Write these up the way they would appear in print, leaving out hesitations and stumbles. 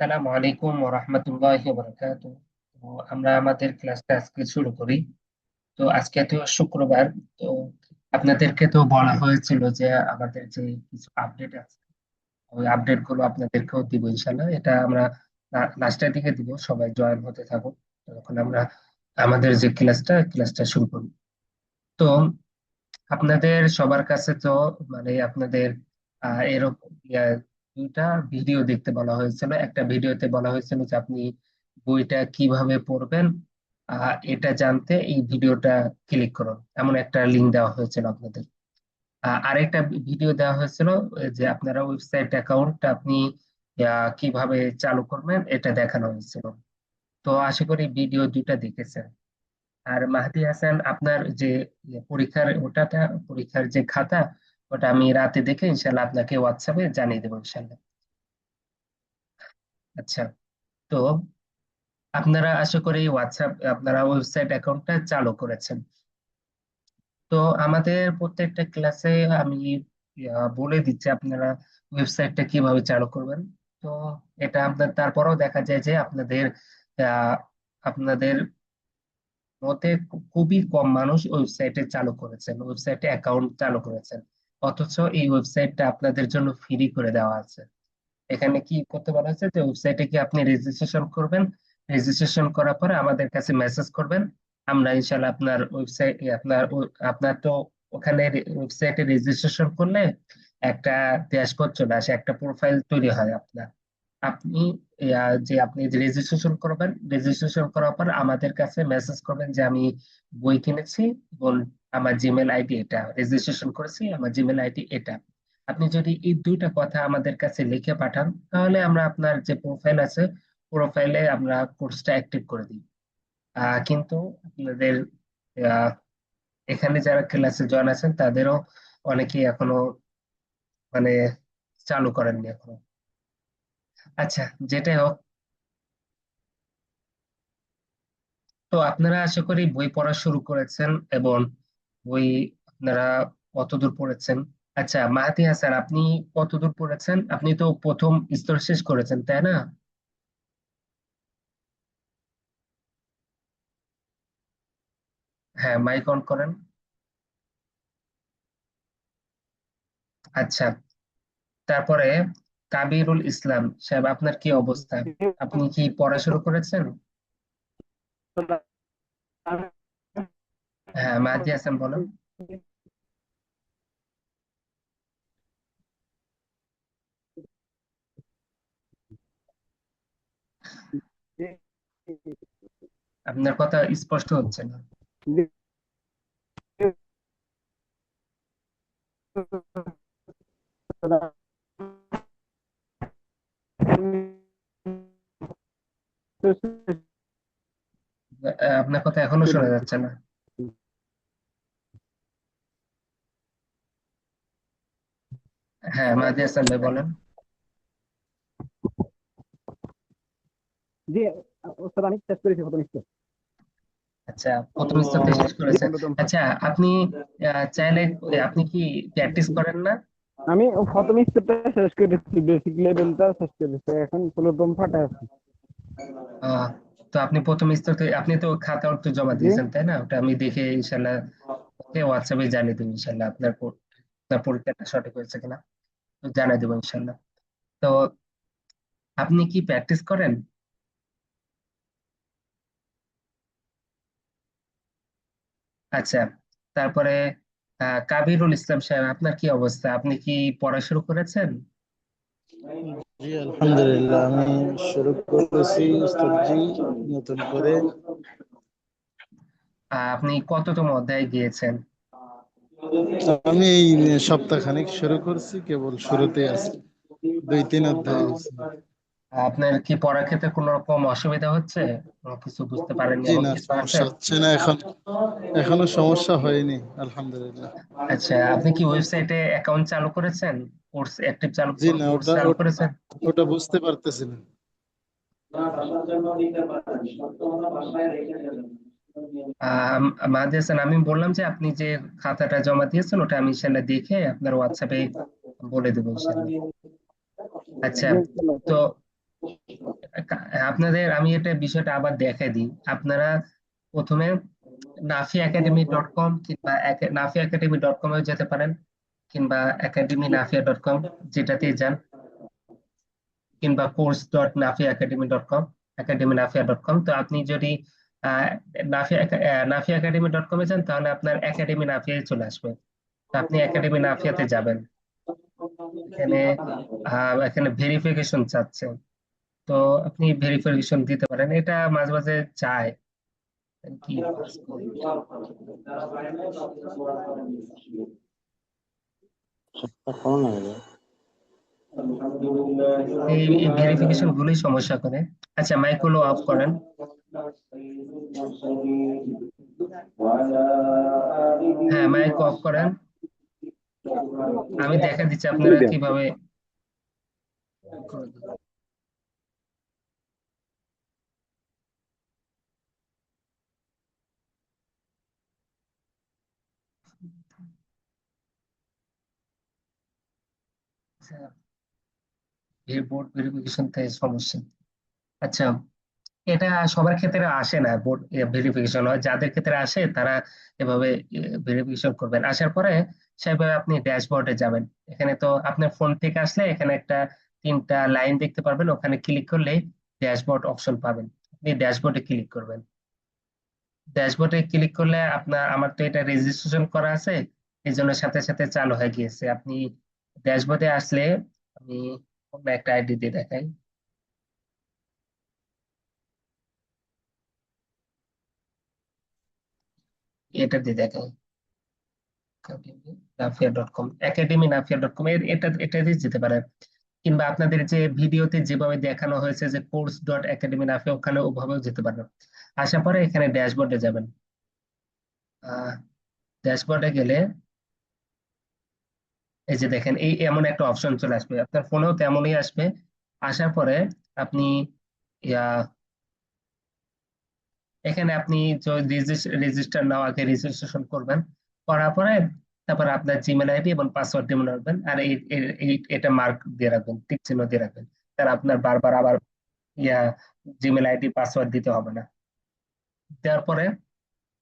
আসসালামু আলাইকুম ওয়া রাহমাতুল্লাহি ওয়া বারাকাতুহু। তো আমরা আমাদের ক্লাসটা আজকে শুরু করি। তো আজকে তো শুক্রবার। তো আপনাদেরকে তো বলা হয়েছিল যে আমাদের যে কিছু আপডেট আছে ওই আপডেট গুলো আপনাদেরকেও দিব ইনশাল্লাহ। এটা আমরা লাস্টের দিকে দিব, সবাই জয়েন হতে থাকুক তখন আমরা আমাদের যে ক্লাসটা শুরু করি। তো আপনাদের সবার কাছে তো মানে আপনাদের এরকম দুইটা ভিডিও দেখতে বলা হয়েছিল। একটা ভিডিওতে বলা হয়েছিল যে আপনি বইটা কিভাবে পড়বেন, এটা জানতে এই ভিডিওটা ক্লিক করুন, এমন একটা লিঙ্ক দেওয়া হয়েছিল আপনাদের। আরেকটা ভিডিও দেওয়া হয়েছিল যে আপনারা ওয়েবসাইট অ্যাকাউন্টটা আপনি কিভাবে চালু করবেন এটা দেখানো হয়েছিল। তো আশা করি ভিডিও দুইটা দেখেছেন। আর মাহদি হাসান, আপনার যে পরীক্ষার যে খাতা, ওটা আমি রাতে দেখে ইনশাল্লাহ আপনাকে হোয়াটসঅ্যাপে জানিয়ে দেবো ইনশাল্লাহ। আচ্ছা। তো আপনারা আশা করি আপনারা ওয়েবসাইট অ্যাকাউন্টটা চালু করেছেন। তো আমাদের প্রত্যেকটা ক্লাসে আমি বলে দিচ্ছি আপনারা ওয়েবসাইটটা কিভাবে চালু করবেন। তো এটা তারপরেও দেখা যায় যে আহ, আপনাদের মতে খুবই কম মানুষ ওয়েবসাইটে অ্যাকাউন্ট চালু করেছেন। অথচ এই ওয়েবসাইটটা আপনাদের জন্য ফ্রি করে দেওয়া আছে। এখানে কি করতে বলা হয়েছে যে ওয়েবসাইটে কি আপনি রেজিস্ট্রেশন করবেন, রেজিস্ট্রেশন করার পরে আমাদের কাছে মেসেজ করবেন। আমরা ইনশাল্লাহ আপনার তো ওখানে ওয়েবসাইটে রেজিস্ট্রেশন করলে একটা ড্যাশবোর্ড চলে আসে, একটা প্রোফাইল তৈরি হয় আপনার। আপনি আপনি যে রেজিস্ট্রেশন করবেন, রেজিস্ট্রেশন করার পর আমাদের কাছে মেসেজ করবেন যে আমি বই কিনেছি এবং আমার জিমেল আইডি এটা, রেজিস্ট্রেশন করেছি, আমার জিমেল আইডি এটা। আপনি যদি এই দুইটা কথা আমাদের কাছে লিখে পাঠান তাহলে আমরা আপনার যে প্রোফাইল আছে, প্রোফাইলে আমরা কোর্সটা অ্যাক্টিভ করে দিই। কিন্তু আপনাদের আহ, এখানে যারা ক্লাসে জয়েন আছেন তাদেরও অনেকেই এখনো মানে চালু করেননি এখনো। আচ্ছা, যেটাই হোক, তো আপনারা আশা করি বই পড়া শুরু করেছেন এবং বই আপনারা কতদূর পড়েছেন? আচ্ছা মাহাতি হাসান, আপনি কতদূর পড়েছেন? আপনি তো প্রথম স্তর শেষ করেছেন, তাই না? হ্যাঁ, মাইক অন করেন। আচ্ছা, তারপরে কাবিরুল ইসলাম সাহেব, আপনার কি অবস্থা? আপনি কি পড়া শুরু করেছেন? হ্যাঁ, মাহাদি হাসান বলেন। আপনার কথা স্পষ্ট হচ্ছে না। আপনার কথা এখনো শোনা যাচ্ছে না। হ্যাঁ, মাহাদি হাসান ভাই বলেন। জি ওস্তাদ, আমি শেষ করেছি প্রথম স্তর। আচ্ছা, প্রথম স্তরটি শেষ জি করেছেন। প্রথম পাঠ। আচ্ছা, আপনি চাইলে আপনি কি প্র্যাকটিস করেন না? আমি প্রথম স্তরটা শেষ করেছি, বেসিক লেভেলটা শেষ করেছি, এখন প্রথম পাঠে আছি। আহ, তো আপনি প্রথম স্তর থেকে আপনি তো খাতা উত্তর জমা জি দিয়েছেন, তাই না? ওটা আমি দেখে ইনশাল্লাহ ওকে হোয়াটসঅ্যাপে জানিয়ে দেবো ইনশাল্লাহ আপনার পরীক্ষাটা সঠিক হয়েছে কিনা। তো জানিয়ে দেবো ইনশাল্লাহ। তো আপনি কি প্র্যাকটিস করেন? আচ্ছা, তারপরে কাবিরুল ইসলাম সাহেব, আপনার কি অবস্থা? আপনি কি পড়া শুরু করেছেন? জি আলহামদুলিল্লাহ, আমি শুরু করেছি উস্তাদজি নতুন করে। আপনি কততম অধ্যায়ে গিয়েছেন? আমি এই সপ্তাহখানেক শুরু করছি, কেবল শুরুতে আছি, 2-3 অধ্যায় আহ, হয়েছে। আপনার কি পড়ার ক্ষেত্রে কোনো রকম অসুবিধা হচ্ছে? কোনো কিছু বুঝতে পারেননি জি এমন না, কিছু আছে? সমস্যা হচ্ছে না এখন, এখনো সমস্যা হয়নি আলহামদুলিল্লাহ। আচ্ছা, আপনি কি ওয়েবসাইটে অ্যাকাউন্ট চালু করেছেন? জি না, কোর্স ওটা চালু ওটা করেছেন? ওটা বুঝতে পারতেছি না। মাহাদি হাসান, আমি বললাম যে আপনি যে খাতাটা জমা দিয়েছেন ওটা আমি ইনশাল্লাহ দেখে আপনার হোয়াটসঅ্যাপে বলে দেবো ইনশাল্লাহ। আচ্ছা, জি, তো আপনাদের আমি এটা বিষয়টা আবার দেখে দিই। আপনারা প্রথমে nafiacademy.com কিংবা nafiacademy.com এ যেতে পারেন, কিংবা academy-nafia.com যেটাতেই যান, কিংবা course.nafiacademy.com, academy-nafia.com। তো আপনি যদি আহ nafiacademy.com এ যান তাহলে আপনার একাডেমি নাফিয়ায় চলে আসবে। তো আপনি একাডেমি নাফিয়াতে যাবেন। এখানে এখানে ভেরিফিকেশন চাচ্ছে, তো আপনি ভেরিফিকেশন দিতে পারেন। এটা মাঝে মাঝে চায় কি পাসপোর্ট। এখন হবে। এই ভেরিফিকেশন গুলোই সমস্যা করে। আচ্ছা, মাইক গুলো অফ করেন। হ্যাঁ, মাইক অফ করেন। আমি দেখা দিচ্ছি করে আপনারা দেন। কিভাবে করবেন। আচ্ছা, এই বোর্ড ভেরিফিকেশন থেকে সমস্যা। আচ্ছা, এটা সবার ক্ষেত্রে আসে না। বোর্ড ভেরিফিকেশন হয় যাদের ক্ষেত্রে আসে তারা এভাবে ভেরিফিকেশন করবেন। আসার পরে সেভাবে আপনি ড্যাশবোর্ডে যাবেন। এখানে তো আপনার ফোন থেকে আসলে এখানে একটা তিনটা লাইন দেখতে পারবেন, ওখানে ক্লিক করলে ড্যাশবোর্ড অপশন পাবেন। আপনি ড্যাশবোর্ডে ক্লিক করবেন। ড্যাশবোর্ডে ক্লিক করলে আপনার, আমার তো এটা রেজিস্ট্রেশন করা আছে, এই জন্য সাথে সাথে চালু হয়ে গিয়েছে। আপনি ড্যাশবোর্ডে আসলে, আমি অন্য একটা আইডি দিয়ে দেখাই, এটা দিয়ে দেখাই, nafiya.com, academy-nafia.com, এটা দিয়ে যেতে পারে। কিংবা আপনাদের যে ভিডিওতে যেভাবে দেখানো হয়েছে যে course.academy-nafia, ওখানে ওভাবেও যেতে পারেন। আসার পরে এখানে ড্যাশবোর্ডে যাবেন। ড্যাশবোর্ডে গেলে এই যে দেখেন, এই এমন একটা অপশন চলে আসবে, আপনার ফোনেও তেমনই আসবে। আসার পরে আপনি ইয়া এখানে আপনি রেজিস্টার নাও আগে রেজিস্ট্রেশন করবেন। করার পরে তারপর আপনার জিমেল আইডি এবং পাসওয়ার্ড দিয়ে মনে রাখবেন, আর এটা মার্ক দিয়ে রাখবেন, টিক চিহ্ন দিয়ে রাখবেন। তার আপনার বারবার আবার ইয়া জিমেল আইডি পাসওয়ার্ড দিতে হবে না। দেওয়ার পরে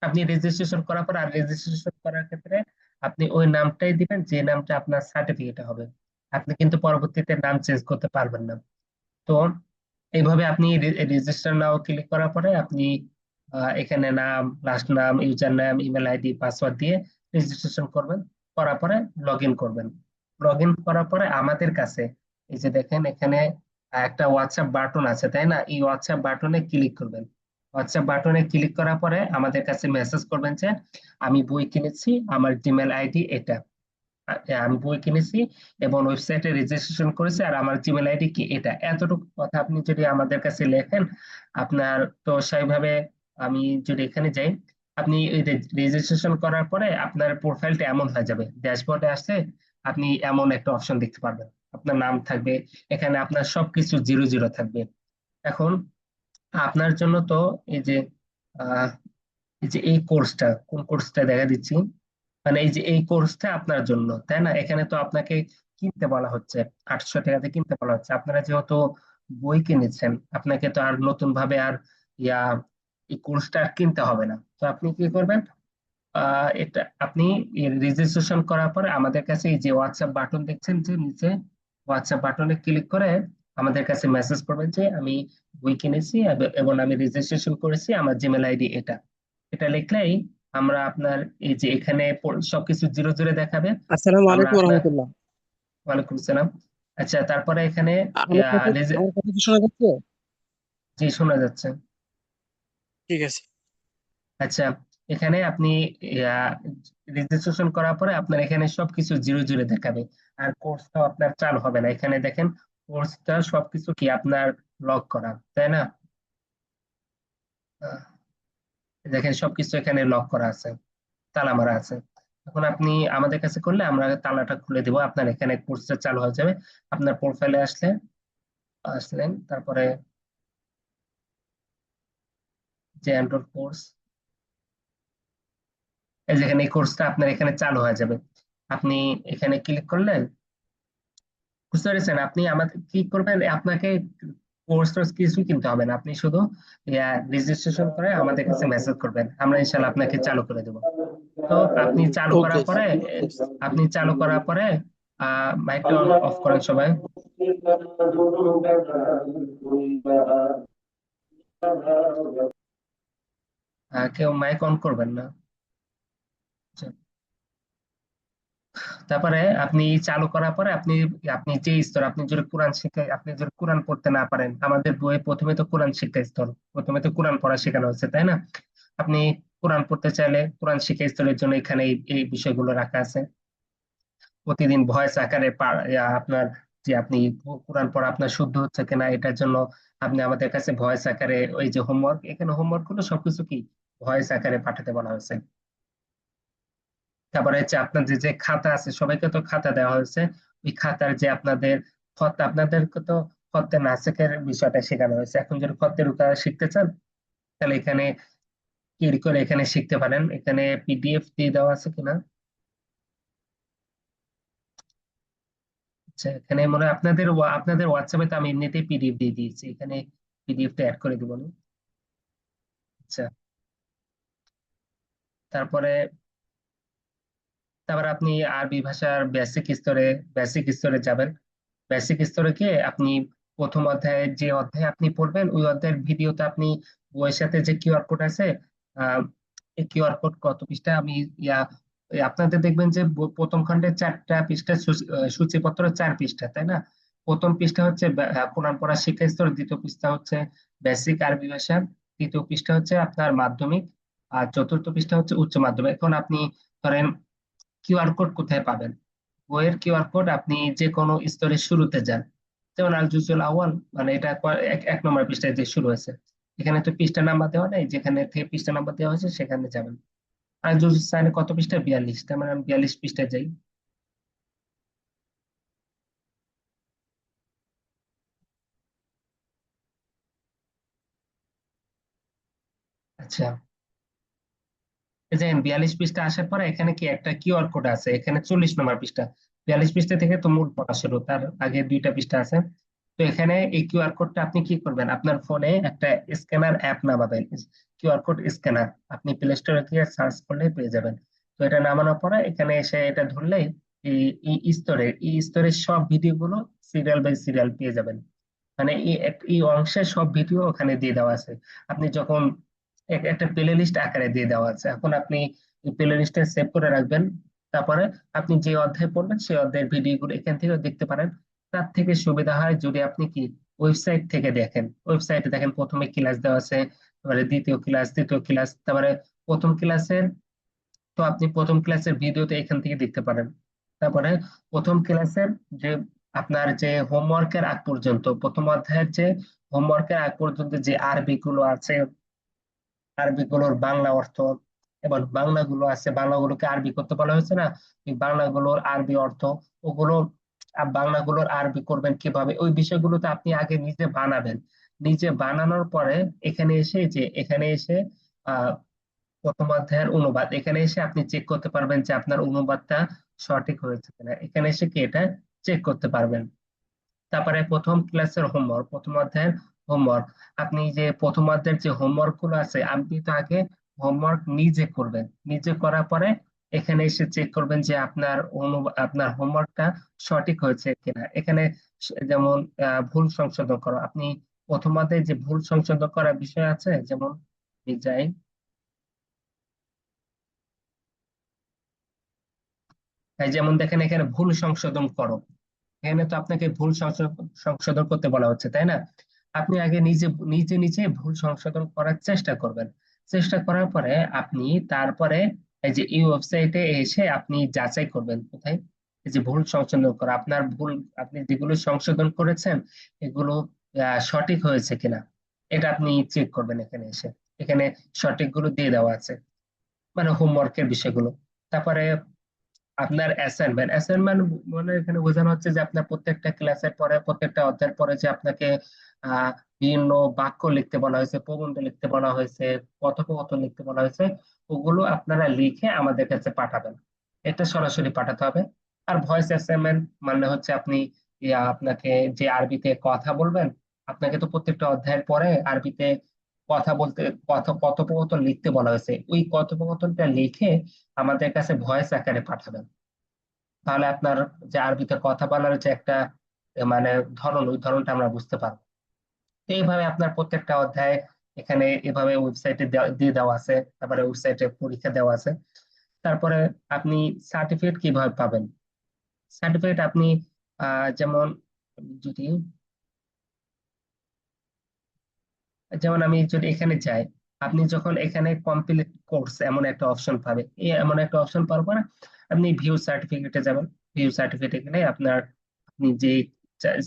আপনি রেজিস্ট্রেশন করার পর, আর রেজিস্ট্রেশন করার ক্ষেত্রে আপনি ওই নামটাই দিবেন যে নামটা আপনার সার্টিফিকেটে হবে। আপনি কিন্তু পরবর্তীতে নাম চেঞ্জ করতে পারবেন না। তো এইভাবে আপনি রেজিস্টার নাও ক্লিক করার পরে আপনি এখানে নাম, লাস্ট নাম, ইউজার নাম, ইমেল আইডি, পাসওয়ার্ড দিয়ে রেজিস্ট্রেশন করবেন। করার পরে লগ ইন করবেন। লগ ইন করার পরে আমাদের কাছে এই যে দেখেন এখানে একটা হোয়াটসঅ্যাপ বাটন আছে, তাই না? এই হোয়াটসঅ্যাপ বাটনে ক্লিক করবেন। হোয়াটসঅ্যাপ বাটনে ক্লিক করার পরে আমাদের কাছে মেসেজ করবেন যে আমি বই কিনেছি, আমার জিমেল আইডি এটা, আমি বই কিনেছি এবং ওয়েবসাইটে রেজিস্ট্রেশন করেছি, আর আমার জিমেল আইডি কি এটা। এতটুকু কথা আপনি যদি আমাদের কাছে লেখেন, আপনার তো সেইভাবে, আমি যদি এখানে যাই, আপনি রেজিস্ট্রেশন করার পরে আপনার প্রোফাইলটা এমন হয়ে যাবে। ড্যাশবোর্ডে আসলে আপনি এমন একটা অপশন দেখতে পারবেন, আপনার নাম থাকবে, এখানে আপনার সবকিছু জিরো জিরো থাকবে। এখন আপনার জন্য তো এই যে আহ এই যে এই কোর্সটা, কোন কোর্সটা দেখা দিচ্ছি, মানে এই যে এই কোর্সটা আপনার জন্য, তাই না? এখানে তো আপনাকে কিনতে বলা হচ্ছে, 800 টাকাতে কিনতে বলা হচ্ছে। আপনারা যেহেতু বই কিনেছেন, আপনাকে তো আর নতুন ভাবে আর ইয়া এই কোর্সটা আর কিনতে হবে না। তো আপনি কি করবেন, এটা আপনি রেজিস্ট্রেশন করার পরে আমাদের কাছে এই যে হোয়াটসঅ্যাপ বাটন দেখছেন যে নিচে, হোয়াটসঅ্যাপ বাটনে ক্লিক করে আমাদের কাছে মেসেজ করবেন যে আমি বই কিনেছি এবং আমি রেজিস্ট্রেশন করেছি, আমার জিমেল আইডি এটা। এটা লিখলেই আমরা আপনার এই যে এখানে সবকিছু জিরো জিরো দেখাবে। আসসালামু আমরা আলাইকুম আপনার, রহমতুল্লাহ। ওয়ালাইকুম সালাম। আচ্ছা, তারপরে এখানে আমার কথা আমার কথা কি শোনা যাচ্ছে? জি, শোনা যাচ্ছে। ঠিক আছে। আচ্ছা, এখানে আপনি রেজিস্ট্রেশন করার পরে আপনার এখানে সবকিছু জিরো জিরো দেখাবে। আর কোর্সটাও আপনার চালু হবে না। এখানে দেখেন কোর্সটা সবকিছু কি আপনার লক করা, তাই না? আহ, দেখেন সবকিছু এখানে লক করা আছে, তালা মারা আছে। এখন আপনি আমাদের কাছে করলে আমরা তালাটা খুলে দিব, আপনার এখানে কোর্সটা চালু হয়ে যাবে। আপনার প্রোফাইলে আসলেন, তারপরে যে এনরোল কোর্স, এই যেখানে এই কোর্সটা আপনার এখানে চালু হয়ে যাবে। আপনি এখানে ক্লিক করলেন, বুঝতে পেরেছেন? আপনি আমাদের কি করবেন, আপনাকে কোর্স টোর্স কিছু কিনতে হবে না, আপনি শুধু রেজিস্ট্রেশন করে আমাদের কাছে মেসেজ করবেন, আমরা ইনশাল্লাহ আপনাকে চালু করে দেবো। তো আপনি চালু ওকে। করার পরে আপনি চালু করার পরে মাইকটা অন অফ করেন সবাই। কেউ মাইক অন করবেন না। আচ্ছা। তারপরে আপনি চালু করার পরে আপনি আপনি যে স্তর, আপনি যদি কোরআন শিখে, আপনি যদি কোরআন পড়তে না পারেন, আমাদের বইয়ে প্রথমে তো কোরআন শিক্ষা স্তর, প্রথমে তো কোরআন পড়া শেখানো হচ্ছে, তাই না? আপনি কোরআন পড়তে চাইলে কোরআন শিক্ষা স্তরের জন্য এখানে এই বিষয়গুলো রাখা আছে। প্রতিদিন ভয়েস আকারে আপনার যে আপনি কোরআন পড়া আপনার শুদ্ধ হচ্ছে কিনা এটার জন্য আপনি আমাদের কাছে ভয়েস আকারে ওই যে হোমওয়ার্ক, এখানে হোমওয়ার্ক গুলো সবকিছু কি ভয়েস আকারে পাঠাতে বলা হয়েছে। তারপরে হচ্ছে আপনাদের যে খাতা আছে, সবাইকে তো খাতা দেওয়া হয়েছে, ওই খাতার যে আপনাদের খত, আপনাদেরকে তো খতে নাসেকের বিষয়টা শেখানো হয়েছে। এখন যদি খতে রুকা শিখতে চান তাহলে এখানে ক্লিক করে এখানে শিখতে পারেন। এখানে পিডিএফ দিয়ে দেওয়া আছে কিনা, আচ্ছা এখানে মনে হয় আপনাদের আপনাদের হোয়াটসঅ্যাপে তো আমি এমনিতেই পিডিএফ দিয়ে দিয়েছি, এখানে পিডিএফটা অ্যাড করে দিব না। আচ্ছা। তারপরে তারপরে আপনি আরবি ভাষার বেসিক স্তরে যাবেন। বেসিক স্তরে গিয়ে আপনি প্রথম অধ্যায়ে যে অধ্যায়ে আপনি পড়বেন ওই অধ্যায়ের ভিডিওতে আপনি বইয়ের সাথে যে কিউআর কোড আছে, আহ এই কিউআর কোড কত পৃষ্ঠা আমি ইয়া এই আপনাদের দেখবেন যে প্রথম খণ্ডে 4টা পৃষ্ঠা সূচিপত্র 4 পৃষ্ঠা, তাই না? প্রথম পৃষ্ঠা হচ্ছে কোরআন পড়া শিক্ষা স্তর, দ্বিতীয় পৃষ্ঠা হচ্ছে বেসিক আরবি ভাষা, তৃতীয় পৃষ্ঠা হচ্ছে আপনার মাধ্যমিক, আর চতুর্থ পৃষ্ঠা হচ্ছে উচ্চ মাধ্যমিক। এখন আপনি ধরেন কিউআর কোড কোথায় পাবেন? বইয়ের কিউআর কোড আপনি যে কোনো স্তরের শুরুতে যান, যেমন আল জুজুল আউয়াল, মানে এটা এক নম্বর পৃষ্ঠায় যে শুরু হয়েছে, এখানে তো পৃষ্ঠা নাম্বার দেওয়া নেই, যেখানে থেকে পৃষ্ঠা নাম্বার দেওয়া হয়েছে সেখানে যাবেন। আর জুজুল সাইনে কত পৃষ্ঠা? 42, তার মানে আমি 42 পৃষ্ঠায় যাই। আচ্ছা, এই যে 42 পৃষ্ঠা আসার পরে এখানে কি একটা কিউআর কোড আছে, এখানে 40 নম্বর পৃষ্ঠা। 42 পৃষ্ঠা থেকে তো মূল পড়া শুরু, তার আগে 2টা পৃষ্ঠা আছে। তো এখানে এই কিউআর কোডটা আপনি কি করবেন, আপনার ফোনে একটা স্ক্যানার অ্যাপ নামাবেন, কিউআর কোড স্ক্যানার, আপনি প্লে স্টোরে গিয়ে সার্চ করলেই পেয়ে যাবেন। তো এটা নামানোর পরে এখানে এসে এটা ধরলেই এই এই স্তরের সব ভিডিও গুলো সিরিয়াল বাই সিরিয়াল পেয়ে যাবেন। মানে এই অংশের সব ভিডিও ওখানে দিয়ে দেওয়া আছে। আপনি যখন একটা প্লে লিস্ট আকারে দিয়ে দেওয়া আছে, এখন আপনি এই প্লে লিস্টে সেভ করে রাখবেন। তারপরে আপনি যে অধ্যায় পড়বেন সেই অধ্যায়ের ভিডিওগুলো এখান থেকেও দেখতে পারেন। তার থেকে সুবিধা হয় যদি আপনি কি ওয়েবসাইট থেকে দেখেন, ওয়েবসাইটে দেখেন প্রথমে ক্লাস দেওয়া আছে, তারপরে দ্বিতীয় ক্লাস, তৃতীয় ক্লাস, তারপরে প্রথম ক্লাসের, তো আপনি প্রথম ক্লাসের ভিডিওতে এখান থেকে দেখতে পারেন। তারপরে প্রথম ক্লাসের যে আপনার যে হোমওয়ার্কের আগ পর্যন্ত, প্রথম অধ্যায়ের যে হোমওয়ার্কের আগ পর্যন্ত যে আরবি গুলো আছে, আরবি গুলোর বাংলা অর্থ, এবং বাংলাগুলো আছে, বাংলাগুলোকে আরবি করতে বলা হয়েছে না, এই বাংলাগুলোর আরবি অর্থ, ওগুলো বাংলাগুলোর আরবি করবেন কিভাবে, ওই বিষয়গুলোতে আপনি আগে নিজে বানাবেন। নিজে বানানোর পরে এখানে এসে এখানে এসে আহ প্রথম অধ্যায়ের অনুবাদ, এখানে এসে আপনি চেক করতে পারবেন যে আপনার অনুবাদটা সঠিক হয়েছে কিনা, এখানে এসে কি এটা চেক করতে পারবেন। তারপরে প্রথম ক্লাসের হোমওয়ার্ক, প্রথম অধ্যায়ের হোমওয়ার্ক, আপনি যে প্রথম অধ্যায়ের যে হোমওয়ার্ক গুলো আছে আপনি তো আগে হোমওয়ার্ক নিজে করবেন, নিজে করার পরে এখানে এসে চেক করবেন যে আপনার হোমওয়ার্কটা সঠিক হয়েছে কিনা। এখানে যেমন ভুল সংশোধন করো, আপনি প্রথম অধ্যায়ে যে ভুল সংশোধন করার বিষয় আছে, যেমন যাই যেমন দেখেন এখানে ভুল সংশোধন করো, এখানে তো আপনাকে ভুল সংশোধন করতে বলা হচ্ছে, তাই না? আপনি আগে নিজে নিজে নিজে ভুল সংশোধন করার চেষ্টা করবেন। চেষ্টা করার পরে আপনি তারপরে এই যে এই ওয়েবসাইটে এসে আপনি যাচাই করবেন কোথায় এই যে ভুল সংশোধন করা, আপনার ভুল, আপনি যেগুলো সংশোধন করেছেন এগুলো সঠিক হয়েছে কিনা, এটা আপনি চেক করবেন এখানে এসে। এখানে সঠিকগুলো দিয়ে দেওয়া আছে, মানে হোমওয়ার্কের বিষয়গুলো। তারপরে আপনার অ্যাসাইনমেন্ট মানে এখানে বোঝানো হচ্ছে যে আপনার প্রত্যেকটা ক্লাসের পরে, প্রত্যেকটা অধ্যায়ের পরে যে আপনাকে আহ বিভিন্ন বাক্য লিখতে বলা হয়েছে, প্রবন্ধ লিখতে বলা হয়েছে, কথোপকথন লিখতে বলা হয়েছে, ওগুলো আপনারা লিখে আমাদের কাছে পাঠাবেন। এটা সরাসরি পাঠাতে হবে। আর ভয়েস অ্যাসাইনমেন্ট মানে হচ্ছে আপনি আপনাকে যে আরবিতে কথা বলবেন আপনাকে তো প্রত্যেকটা অধ্যায়ের পরে আরবিতে কথা বলতে, কথোপকথন লিখতে বলা হয়েছে। ওই কথোপকথনটা লিখে আমাদের কাছে ভয়েস আকারে পাঠাবেন। তাহলে আপনার যে আরবিতে কথা বলার যে একটা মানে ধরন, ওই ধরনটা আমরা বুঝতে পারবো। তো এইভাবে আপনার প্রত্যেকটা অধ্যায় এখানে এভাবে ওয়েবসাইটে দিয়ে দেওয়া আছে, তারপরে ওয়েবসাইটে পরীক্ষা দেওয়া আছে। তারপরে আপনি সার্টিফিকেট কিভাবে পাবেন? সার্টিফিকেট আপনি যেমন, যদি যেমন আমি যদি এখানে যাই, আপনি যখন এখানে কমপ্লিট কোর্স এমন একটা অপশন পাবে, এই এমন একটা অপশন পাওয়ার পরে আপনি ভিউ সার্টিফিকেটে যাবেন। ভিউ সার্টিফিকেটে গেলে আপনার, আপনি যে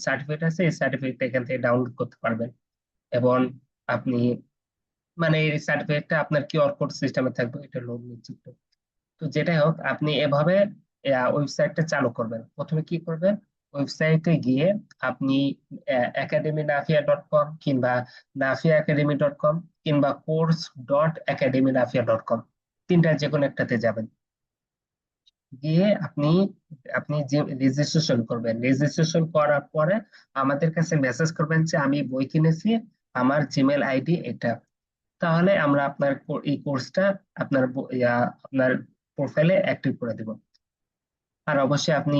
সার্টিফিকেট আছে এই সার্টিফিকেট এখান থেকে ডাউনলোড করতে পারবেন। এবং আপনি মানে এই সার্টিফিকেটটা আপনার কিউআর কোড সিস্টেমে থাকবে, এটা লোড নিচ্ছে। তো যেটাই হোক, আপনি এভাবে ওয়েবসাইটটা চালু করবেন। প্রথমে কি করবেন, ওয়েবসাইটে গিয়ে আপনি academyNafia.com কিংবা nafiaacademy.com কিংবা course.academyNafia.com, তিনটা যে কোনো একটাতে যাবেন। গিয়ে আপনি আপনি যে রেজিস্ট্রেশন করবেন, রেজিস্ট্রেশন করার পরে আমাদের কাছে মেসেজ করবেন যে আমি বই কিনেছি, আমার জিমেল আইডি এটা। তাহলে আমরা আপনার এই কোর্সটা আপনার আপনার প্রোফাইলে অ্যাক্টিভ করে দিব। আর অবশ্যই আপনি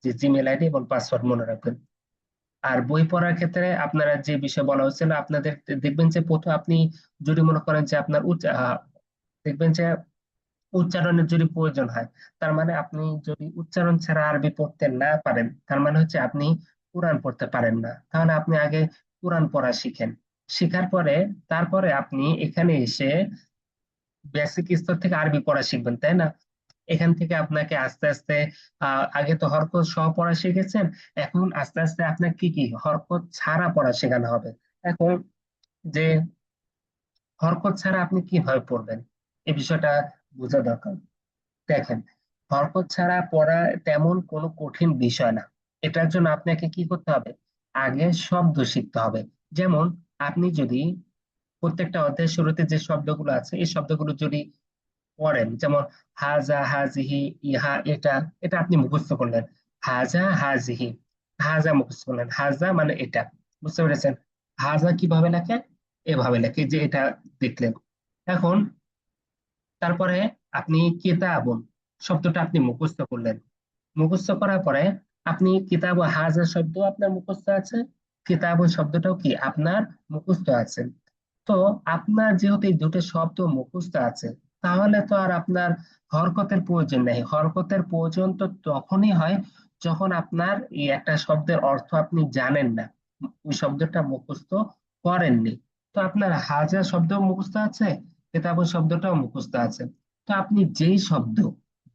যে জিমেল আইডি এবং পাসওয়ার্ড মনে রাখবেন। আর বই পড়ার ক্ষেত্রে আপনারা যে বিষয় বলা হচ্ছিল, আপনাদের দেখবেন যে প্রথম আপনি যদি মনে করেন যে আপনার দেখবেন যে উচ্চারণের যদি প্রয়োজন হয়, তার মানে আপনি যদি উচ্চারণ ছাড়া আরবি পড়তে না পারেন, তার মানে হচ্ছে আপনি কোরআন পড়তে পারেন না। তাহলে আপনি আগে কোরআন পড়া শিখেন। শিখার পরে তারপরে আপনি এখানে এসে বেসিক স্তর থেকে আরবি পড়া শিখবেন, তাই না? এখান থেকে আপনাকে আস্তে আস্তে আগে তো হরকত সহ পড়া শিখেছেন, এখন আস্তে আস্তে আপনার কি কি হরকত ছাড়া পড়া শেখানো হবে। এখন যে হরকত ছাড়া আপনি কিভাবে পড়বেন, এই বিষয়টা বোঝা দরকার। দেখেন, হরকত ছাড়া পড়া তেমন কোনো কঠিন বিষয় না। এটার জন্য আপনাকে কি করতে হবে, আগে শব্দ শিখতে হবে। যেমন আপনি যদি প্রত্যেকটা অধ্যায়ের শুরুতে যে শব্দগুলো আছে এই শব্দগুলো যদি পড়েন, যেমন হাজা, হাজিহি, ইহা, এটা, এটা আপনি মুখস্থ করলেন। হাজা, হাজিহি, হাজা মুখস্থ করলেন, হাজা মানে এটা, বুঝতে পেরেছেন? হাজা কিভাবে লেখে, এভাবে লেখে, যে এটা দেখলেন। এখন তারপরে আপনি কিতাবুন শব্দটা আপনি মুখস্থ করলেন। মুখস্থ করার পরে আপনি কিতাব, হাজা শব্দ আপনার মুখস্থ আছে, কিতাবুন শব্দটাও কি আপনার মুখস্থ আছে। তো আপনার যেহেতু এই দুটো শব্দ মুখস্থ আছে, তাহলে তো আর আপনার হরকতের প্রয়োজন নেই। হরকতের প্রয়োজন তো তখনই হয় যখন আপনার এই একটা শব্দের অর্থ আপনি জানেন না, ওই শব্দটা মুখস্থ করেননি। তো আপনার হাজার শব্দ মুখস্থ আছে, কেতাব শব্দটাও মুখস্থ আছে। তো আপনি যেই শব্দ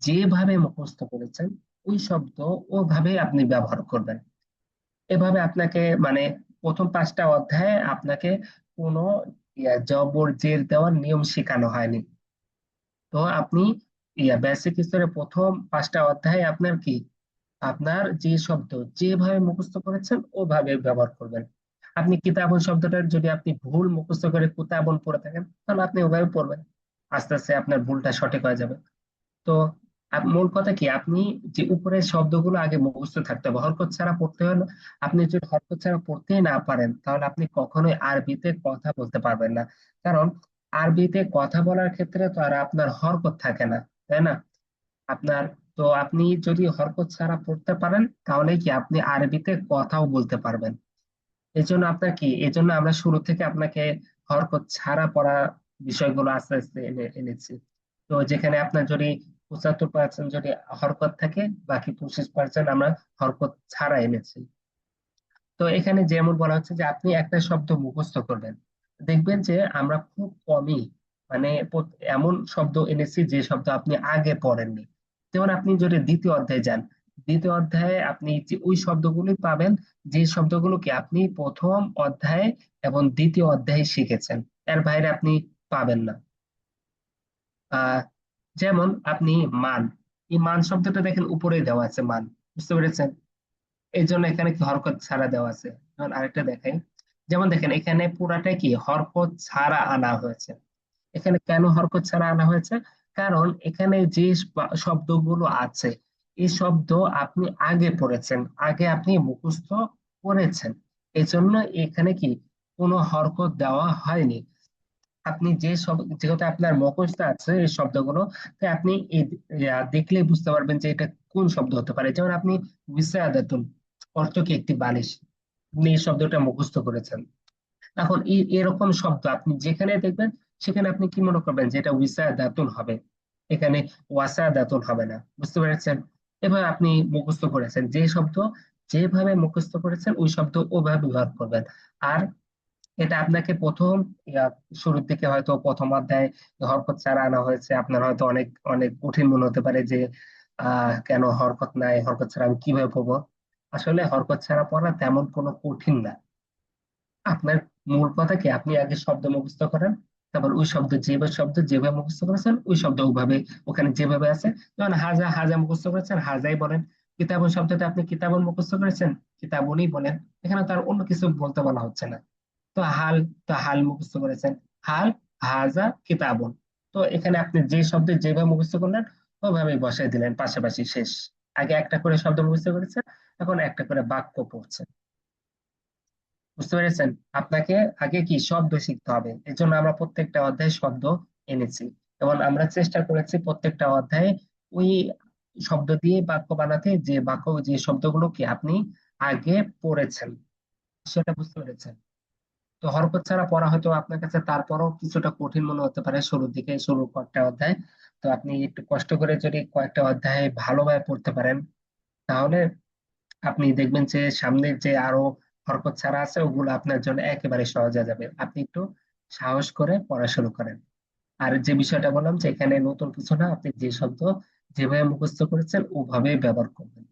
যেভাবে মুখস্থ করেছেন, ওই শব্দ ওভাবে আপনি ব্যবহার করবেন। এভাবে আপনাকে মানে প্রথম 5টা অধ্যায়ে আপনাকে কোনো জবর জের দেওয়ার নিয়ম শেখানো হয়নি। তো আপনি বেসিক স্তরে প্রথম 5টা অধ্যায়ে আপনার কি, আপনার যে শব্দ যেভাবে মুখস্থ করেছেন ওভাবে ব্যবহার করবেন। আপনি কিতাবন শব্দটা যদি আপনি ভুল মুখস্থ করে কুতাবন পড়ে থাকেন, তাহলে আপনি ওভাবে পড়বেন। আস্তে আস্তে আপনার ভুলটা সঠিক হয়ে যাবে। তো মূল কথা কি, আপনি যে উপরের শব্দগুলো আগে মুখস্থ থাকতে হবে, হরকত ছাড়া পড়তে হলে। আপনি যদি হরকত ছাড়া পড়তেই না পারেন, তাহলে আপনি কখনোই আরবিতে কথা বলতে পারবেন না। কারণ আরবিতে কথা বলার ক্ষেত্রে তো আর আপনার হরকত থাকে না, তাই না? আপনার, তো আপনি যদি হরকত ছাড়া পড়তে পারেন, তাহলে কি আপনি আরবিতে কথাও বলতে পারবেন। এই জন্য আপনার কি, এই জন্য আমরা শুরু থেকে আপনাকে হরকত ছাড়া পড়া বিষয়গুলো আস্তে আস্তে এনেছি। তো যেখানে আপনার যদি 75% যদি হরকত থাকে, বাকি 25% আমরা হরকত ছাড়া এনেছি। তো এখানে যেমন বলা হচ্ছে যে আপনি একটা শব্দ মুখস্থ করবেন, দেখবেন যে আমরা খুব কমই মানে এমন শব্দ এনেছি যে শব্দ আপনি আগে পড়েননি। যেমন আপনি যদি দ্বিতীয় অধ্যায়ে যান, দ্বিতীয় অধ্যায়ে আপনি যে ওই শব্দগুলি পাবেন, যে শব্দগুলোকে আপনি প্রথম অধ্যায়ে এবং দ্বিতীয় অধ্যায়ে শিখেছেন, এর বাইরে আপনি পাবেন না। আহ যেমন আপনি মান, এই মান শব্দটা দেখেন উপরেই দেওয়া আছে মান, বুঝতে পেরেছেন? এই জন্য এখানে কি হরকত ছাড়া দেওয়া আছে। এখন আরেকটা দেখাই, যেমন দেখেন এখানে পুরাটাই কি হরকত ছাড়া আনা হয়েছে। এখানে কেন হরকত ছাড়া আনা হয়েছে, কারণ এখানে যে শব্দগুলো আছে এই শব্দ আপনি আগে পড়েছেন, আগে আপনি মুখস্থ করেছেন। এই জন্য এখানে কি কোনো হরকত দেওয়া হয়নি। আপনি যে সব, যেহেতু আপনার মুখস্থ আছে এই শব্দগুলো, তাই আপনি এই দেখলেই বুঝতে পারবেন যে এটা কোন শব্দ হতে পারে। যেমন আপনি উইসাদাতুন, অর্থ কি একটি বালিশ, আপনি এই শব্দটা মুখস্থ করেছেন। এখন এরকম শব্দ আপনি যেখানে দেখবেন সেখানে আপনি কি মনে করবেন যে এটা উইসাদাতুন হবে, এখানে ওয়াসাদাতুন হবে না। বুঝতে পেরেছেন? এভাবে আপনি মুখস্থ করেছেন, যে শব্দ যেভাবে মুখস্থ করেছেন ওই শব্দ ওভাবে ব্যবহার করবেন। আর এটা আপনাকে প্রথম ইয়া, শুরুর দিকে হয়তো প্রথম অধ্যায় হরকত ছাড়া আনা হয়েছে, আপনার হয়তো অনেক অনেক কঠিন মনে হতে পারে যে কেন হরকত নাই, হরকত ছাড়া আমি কিভাবে পড়বো। আসলে হরকত ছাড়া পড়া তেমন কোনো কঠিন না। আপনার মূল কথা কি, আপনি আগে শব্দ মুখস্থ করেন, তারপর ওই শব্দ যেভাবে, শব্দ যেভাবে মুখস্থ করেছেন ওই শব্দ ওইভাবে ওখানে যেভাবে আছে। যেমন হাজা, হাজা মুখস্থ করেছেন হাজাই বলেন। কিতাবুন শব্দটা আপনি কিতাবুন মুখস্থ করেছেন, কিতাবুনই বলেন। এখানে তার অন্য কিছু বলতে বলা হচ্ছে না। তো হাল, তো হাল মুখস্থ করেছেন, হাল, হাজা, কিতাবুন। তো এখানে আপনি যে শব্দ যেভাবে মুখস্থ করলেন ওইভাবে বসাই দিলেন পাশাপাশি, শেষ। আগে একটা করে শব্দ মুখস্থ করেছেন, এখন একটা করে বাক্য পড়ছেন। বুঝতে পেরেছেন? আপনাকে আগে কি শব্দ শিখতে হবে, এই জন্য আমরা প্রত্যেকটা অধ্যায়ে শব্দ এনেছি। এবং আমরা চেষ্টা করেছি প্রত্যেকটা অধ্যায়ে ওই শব্দ দিয়ে বাক্য বানাতে, যে বাক্য, যে শব্দগুলো কি আপনি আগে পড়েছেন। সেটা বুঝতে পেরেছেন? তো হরকত ছাড়া পড়া হয়তো আপনার কাছে তারপরও কিছুটা কঠিন মনে হতে পারে শুরুর দিকে, শুরু কয়েকটা অধ্যায়। তো আপনি একটু কষ্ট করে যদি কয়েকটা অধ্যায় ভালোভাবে পড়তে পারেন, তাহলে আপনি দেখবেন যে সামনের যে আরো হরকত ছাড়া আছে ওগুলো আপনার জন্য একেবারে সহজ হয়ে যাবে। আপনি একটু সাহস করে পড়া শুরু করেন। আর যে বিষয়টা বললাম যে এখানে নতুন কিছু না, আপনি যে শব্দ যেভাবে মুখস্থ করেছেন ওভাবেই ব্যবহার করবেন।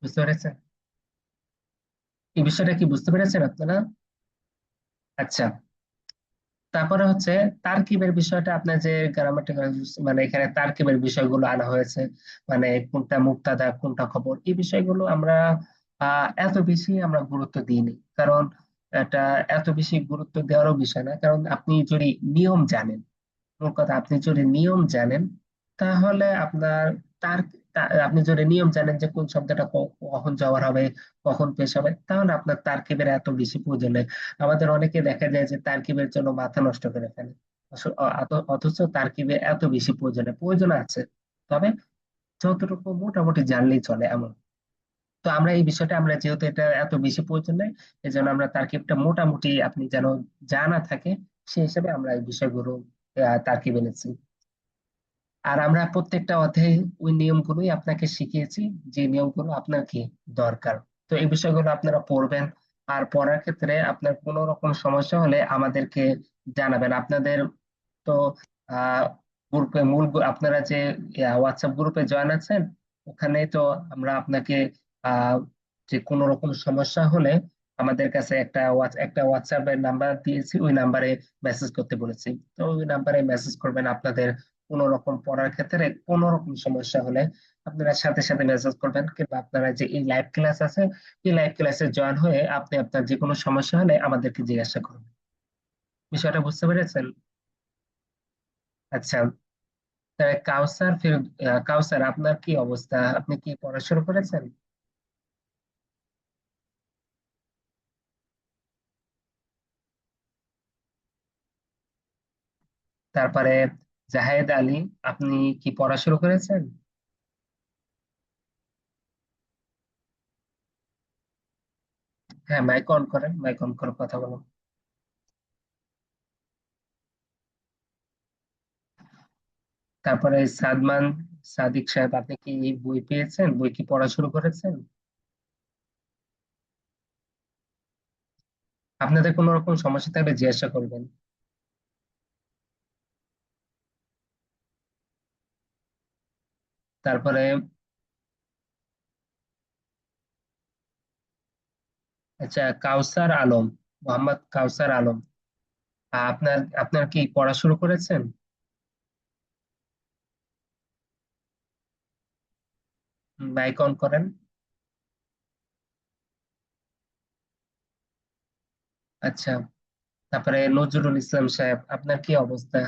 বুঝতে পেরেছেন? এই বিষয়টা কি বুঝতে পেরেছেন আপনারা? আচ্ছা, তারপরে হচ্ছে তারকিবের বিষয়টা, আপনার যে গ্রামাটিক্যাল, মানে এখানে তারকিবের বিষয়গুলো আনা হয়েছে, মানে কোনটা মুক্তাদা কোনটা খবর, এই বিষয়গুলো আমরা এত বেশি আমরা গুরুত্ব দিইনি। কারণ এটা এত বেশি গুরুত্ব দেওয়ারও বিষয় না, কারণ আপনি যদি নিয়ম জানেন, মোট কথা আপনি যদি নিয়ম জানেন, তাহলে আপনার তার আপনি যদি নিয়ম জানেন যে কোন শব্দটা কখন জবর হবে, কখন পেশ হবে, তাহলে আপনার তারকিবের এত বেশি প্রয়োজন নেই। আমাদের অনেকে দেখা যায় যে তারকিবের জন্য মাথা নষ্ট করে ফেলে। অথচ তারকিবে এত বেশি প্রয়োজন নেই। প্রয়োজন আছে, তবে যতটুকু মোটামুটি জানলেই চলে এমন। তো আমরা এই বিষয়টা, আমরা যেহেতু এটা এত বেশি প্রয়োজন নেই, এই জন্য আমরা তারকিবটা মোটামুটি আপনি যেন জানা থাকে, সেই হিসেবে আমরা এই বিষয়গুলো তারকিব এনেছি। আর আমরা প্রত্যেকটা অধ্যায়ে ওই নিয়মগুলোই আপনাকে শিখিয়েছি, যে নিয়মগুলো আপনার কি দরকার। তো এই বিষয়গুলো আপনারা পড়বেন। আর পড়ার ক্ষেত্রে আপনার কোনো রকম সমস্যা হলে আমাদেরকে জানাবেন। আপনাদের তো আহ গ্রুপে আপনারা যে হোয়াটসঅ্যাপ গ্রুপে জয়েন আছেন, ওখানে তো আমরা আপনাকে আহ যে কোনো রকম সমস্যা হলে আমাদের কাছে একটা হোয়াটসঅ্যাপের নাম্বার দিয়েছি, ওই নাম্বারে মেসেজ করতে বলেছি। তো ওই নাম্বারে মেসেজ করবেন। আপনাদের কোনো রকম পড়ার ক্ষেত্রে কোনো রকম সমস্যা হলে আপনারা সাথে সাথে মেসেজ করবেন, কিংবা আপনারা যে এই লাইভ ক্লাস আছে এই লাইভ ক্লাসে জয়েন হয়ে আপনি আপনার যে কোনো সমস্যা হলে আমাদেরকে জিজ্ঞাসা করবেন। বিষয়টা বুঝতে পেরেছেন? আচ্ছা, কাউসার কাউসার, আপনার কি অবস্থা, আপনি কি পড়াশোনা করেছেন? তারপরে জাহেদ আলী, আপনি কি পড়াশোনা করেছেন? হ্যাঁ, মাইক অন করেন, মাইক অন করে কথা বলুন। তারপরে সাদমান সাদিক সাহেব, আপনি কি বই পেয়েছেন, বই কি পড়া শুরু করেছেন? আপনাদের কোনো রকম সমস্যা থাকলে জিজ্ঞাসা করবেন। তারপরে আচ্ছা, কাউসার আলম, মোহাম্মদ কাউসার আলম, আপনার আপনার কি পড়া শুরু করেছেন? মাইক অন করেন। আচ্ছা, তারপরে নজরুল ইসলাম সাহেব, আপনার কি অবস্থা?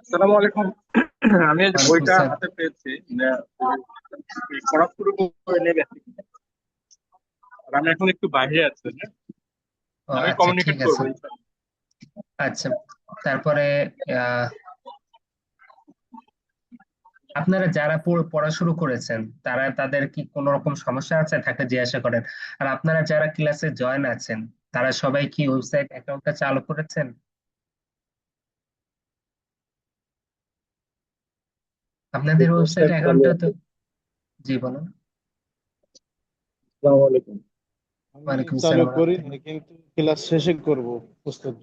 আসসালামু আলাইকুম। আমি এই যে ওয়ালাইকুম বইটা আসসালাম। হাতে পেয়েছি, মানে পড়া শুরু করে নেবে, আর আমি এখন একটু বাইরে আছি, হ্যাঁ? ও আমি আচ্ছা, কমিউনিকেট ঠিক করবো আছে। ইনশাআল্লাহ। আচ্ছা, তারপরে আহ আপনারা যারা পড়া শুরু করেছেন তাদের কি কোনো রকম সমস্যা আছে থাকলে জিজ্ঞাসা করেন। আর আপনারা যারা ক্লাসে জয়েন আছেন তারা সবাই কি ওয়েবসাইট অ্যাকাউন্টটা চালু করেছেন? আপনাদের ওয়েবসাইট ওয়েবসাইট চালু অ্যাকাউন্টটা তো, আছে। জি বলুন। আসসালামু আলাইকুম। আমি ওয়ালাইকুম চালু আসসালাম করি রাহমাতুল্লাহ। নাই, কিন্তু ক্লাস শেষে করব প্রস্তুত।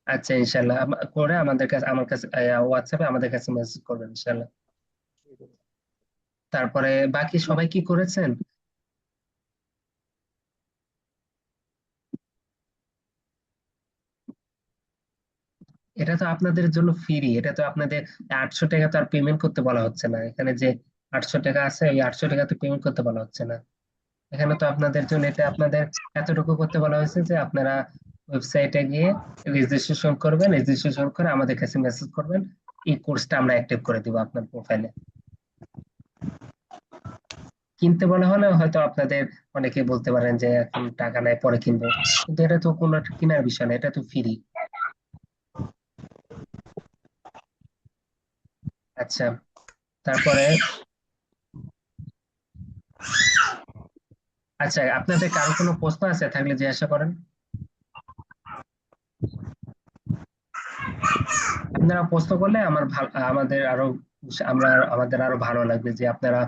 আচ্ছা, ইনশাল্লাহ করে আমাদের কাছে, আমার কাছে হোয়াটসঅ্যাপে আমাদের কাছে মেসেজ করবেন ইনশাল্লাহ। তারপরে বাকি সবাই কি করেছেন? এটা তো আপনাদের জন্য ফ্রি, এটা তো আপনাদের 800 টাকা তো আর পেমেন্ট করতে বলা হচ্ছে না এখানে, যে 800 টাকা আছে ওই 800 টাকা তো পেমেন্ট করতে বলা হচ্ছে না এখানে তো আপনাদের জন্য। এটা আপনাদের এতটুকু করতে বলা হয়েছে যে আপনারা ওয়েবসাইটে গিয়ে রেজিস্ট্রেশন করবেন, রেজিস্ট্রেশন করে আমাদের কাছে মেসেজ করবেন, এই কোর্সটা আমরা অ্যাক্টিভ করে দিব আপনার প্রোফাইলে। কিনতে বলা হলে হয়তো আপনাদের অনেকে বলতে পারেন যে এখন টাকা নাই পরে কিনবো, কিন্তু এটা তো কোনো একটা কেনার বিষয় না, এটা তো ফ্রি। আচ্ছা, তারপরে আচ্ছা, আপনাদের কারো কোনো প্রশ্ন আছে থাকলে জিজ্ঞাসা করেন। আপনারা প্রশ্ন করলে আমাদের আরো আমাদের আরো ভালো লাগবে যে আপনারা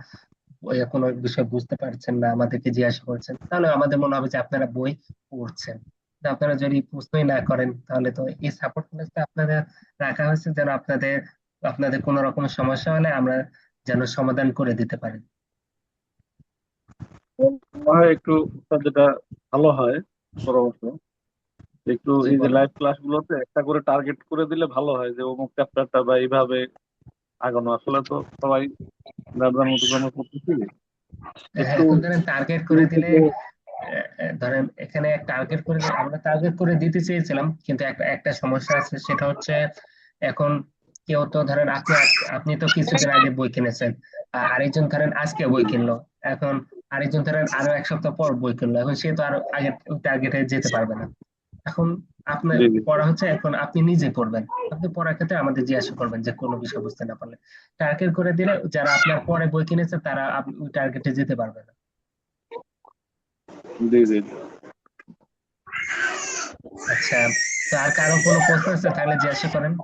কোনো বিষয় বুঝতে পারছেন না আমাদেরকে জিজ্ঞাসা করছেন, তাহলে আমাদের মনে হবে যে আপনারা বই পড়ছেন। কিন্তু আপনারা যদি প্রশ্নই না করেন তাহলে তো, এই সাপোর্ট ক্লাসটা আপনাদের রাখা হয়েছে যেন আপনাদের আপনাদের কোনো রকম সমস্যা হলে আমরা যেন সমাধান করে দিতে পারি। মনে হয় একটু যেটা ভালো হয় পরামর্শ, একটু জি এই যে বলেন। লাইভ ক্লাস গুলোতে একটা করে টার্গেট করে দিলে ভালো হয়, যে অমুক চ্যাপ্টারটা বা এইভাবে আগানো। আসলে তো সবাই যার মতো করে করতেছি, হ্যাঁ, একটু এখন ধরেন টার্গেট করে শুরু দিলে, থেকে। ধরেন এখানে টার্গেট করে আমরা টার্গেট করে দিতে চেয়েছিলাম, কিন্তু একটা একটা সমস্যা আছে, সেটা হচ্ছে এখন কেউ তো ধরেন আপনি তো কিছুদিন আগে বই কিনেছেন, আরেকজন ধরেন আজকে বই কিনলো, এখন আরেকজন ধরেন আরো 1 সপ্তাহ পর বই কিনলো, এখন সে তো আরো আগে টার্গেটে যেতে পারবে না। এখন আপনার জি জি। পড়া হচ্ছে, এখন আপনি নিজে পড়বেন, আপনি পড়ার ক্ষেত্রে আমাদের জিজ্ঞাসা করবেন যে কোনো বিষয় বুঝতে না পারলে। টার্গেট করে দিলে যারা আপনার পরে বই কিনেছে তারা ওই টার্গেটে যেতে পারবে না। জি জি। আচ্ছা, তো আর কারো কোনো প্রশ্ন আছে তাহলে জিজ্ঞাসা করেন।